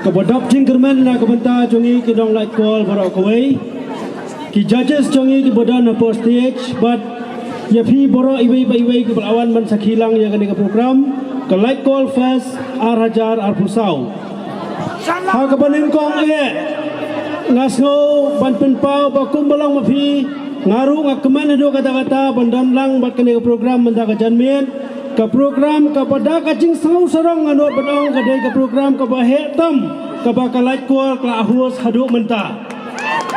Kepada jingkerman na kebenta jongi kidong light call barak kawai. Ki judges jongi ki bodan na post stage but ya phi barak iwai ki belawan man sakhilang ya kani ka program ke light call first ar pusau. Ha kabanin kong ngasngo ban penpau bakum balang mapi ngaru ngakman do kata-kata bandam lang bat kani ka program benda ka janmin ka program kepada kacing sau sarang anut badang kadai ka program ka bahetam ka bakalait kual ka ahus haduk menta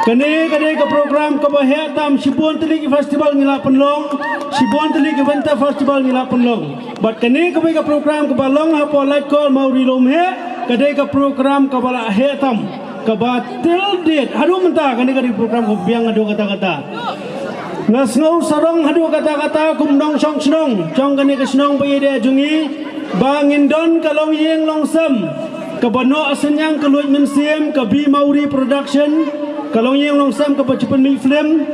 kani kadai ka program ka bahetam sibon teli festival ngila penlong sibon teli ka benta festival ngila penlong bat kani ka program ka balong ha polait kual mau rilom he kadai ka program ka bala hetam ka batil dit haduk menta kani kadai program ka biang adu kata-kata Nasngau sarong hadu kata-kata kumdong song senong Chong kani ke senong payede jungi Bangin don kalong yeng longsem Kabano asenyang kaluit mensiem Kabi Mauri Production Kalong yeng longsem kapacipan mi film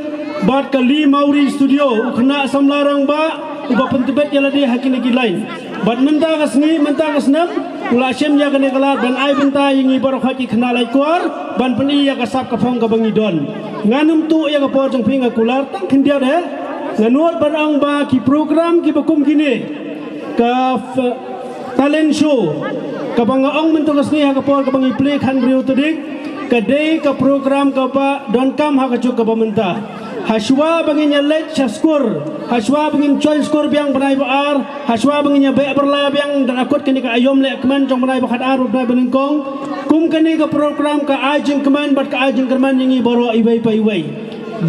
Bat kali Mauri Studio Ukna samlarang ba Uba pentebet yaladi hakin lagi lain Bat menta kasngi menta kasnam Ula asyam ya kani kalat Dan ay benta yang ibarok haki kena lai kuar Ban peni ya kasap kapong kabangi don Nganum tu ya kapor jang pinga kular tang kendia deh nganuat barang ba ki program ki bakum kini ka talent show ka bangaong mentugas ni ha kapor ka bangi play kan riu tedik ka day ka program ka ba don kam ha ka juk ka bamenta haswa banginya let skur haswa bangin choice skur biang banai baar haswa banginya be berla biang dan akut kini ka ayom le keman jong banai bakat ar banai benengkong kum kani ka program ka ajeng keman bat ka ajeng keman yang baro iwai pa iwai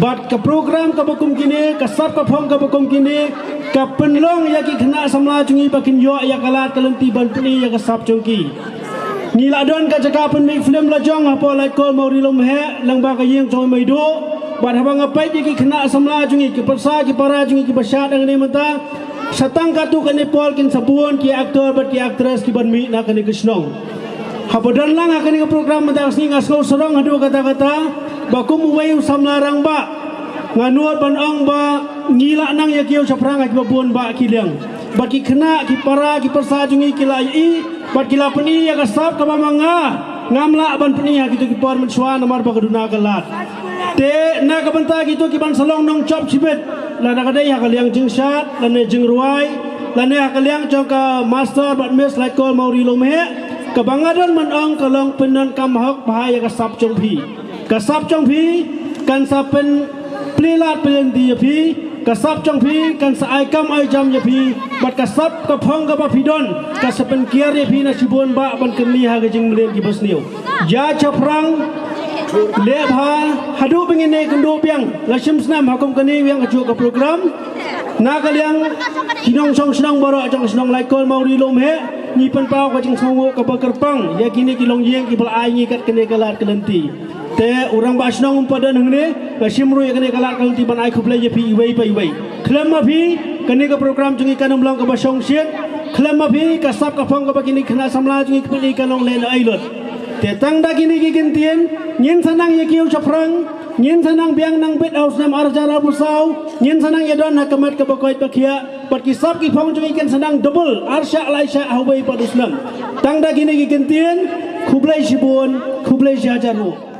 bat ka program ka bakum kini ka sap ka phong ka bakum kini ka penlong ya ki kena samla chungi bakin yo ya kalat kalenti ban peni ya ka sap chungki ngila don ka jaka pen mi film la jong apa lai kol mau rilom he lang ba ka yeng choi mai do bat habang apai ki kena samla chungi ki persa ki para chungi ki basat ang ni mata satang ka tu kani pol kin sabun ki aktor bat ki actress ki ban mi na kani kisnong habadan lang akan ke program mentas ni ngasau serong hadu kata-kata bakum uwai samlarang ba nganuat banong ba ngila nang ya kiau saprang ki babun ba kiliang baki kena ki para ki persa jungi kila i bat kila peni ya kasap ka mamanga ngamla ban peni ha kitu ki por mensua nomor ba kaduna galat te na ka banta kitu ki ban salong nong chop sibet la na kadai ha kaliang jingsat la ne jingruai la ne ha kaliang jong master bat mes like call mau rilom he Kebangadan menong kalong penon kamhok bahaya kasap chong pi kan sapen plilat pen di pi kasap chong pi kan sa ai kam ai jam ya pi bat kasap ka phong ka pidon ka sapen kiar ya pi na sibon ba ban kemi ha gajing melen ki basniu ja chaprang le bha hadu bengine kendo piang lashim snam hakom kani yang ka ka program na kaliang kinong song senang baro jong senang lai kol mau rilom he ni pen pau ka jing songo ka bakerpang ya kini kilong yeng ki bal ai ngi kat kene kalat kelenti te urang ba senang umpadan hengne ka simru ya kene kalat kelenti ban ai khuple ye pi iwai pa iwai khlam ma phi kene ka program jungi kanum long ka ba song siet khlam ma phi ka sap ka phong ka ba kini khna samla jungi kpeli kanong len ai lot te tang da kini ki gentien nyen sanang ye kiu chaprang nyen sanang biang nang bet aus nam arjara busau nyen sanang ya don hakamat ka bakoit pakia pat kisap ki phong jungi ken sanang double arsha laisha hawai padusnam tang da kini ki gentien khublai sibon khublai jajaru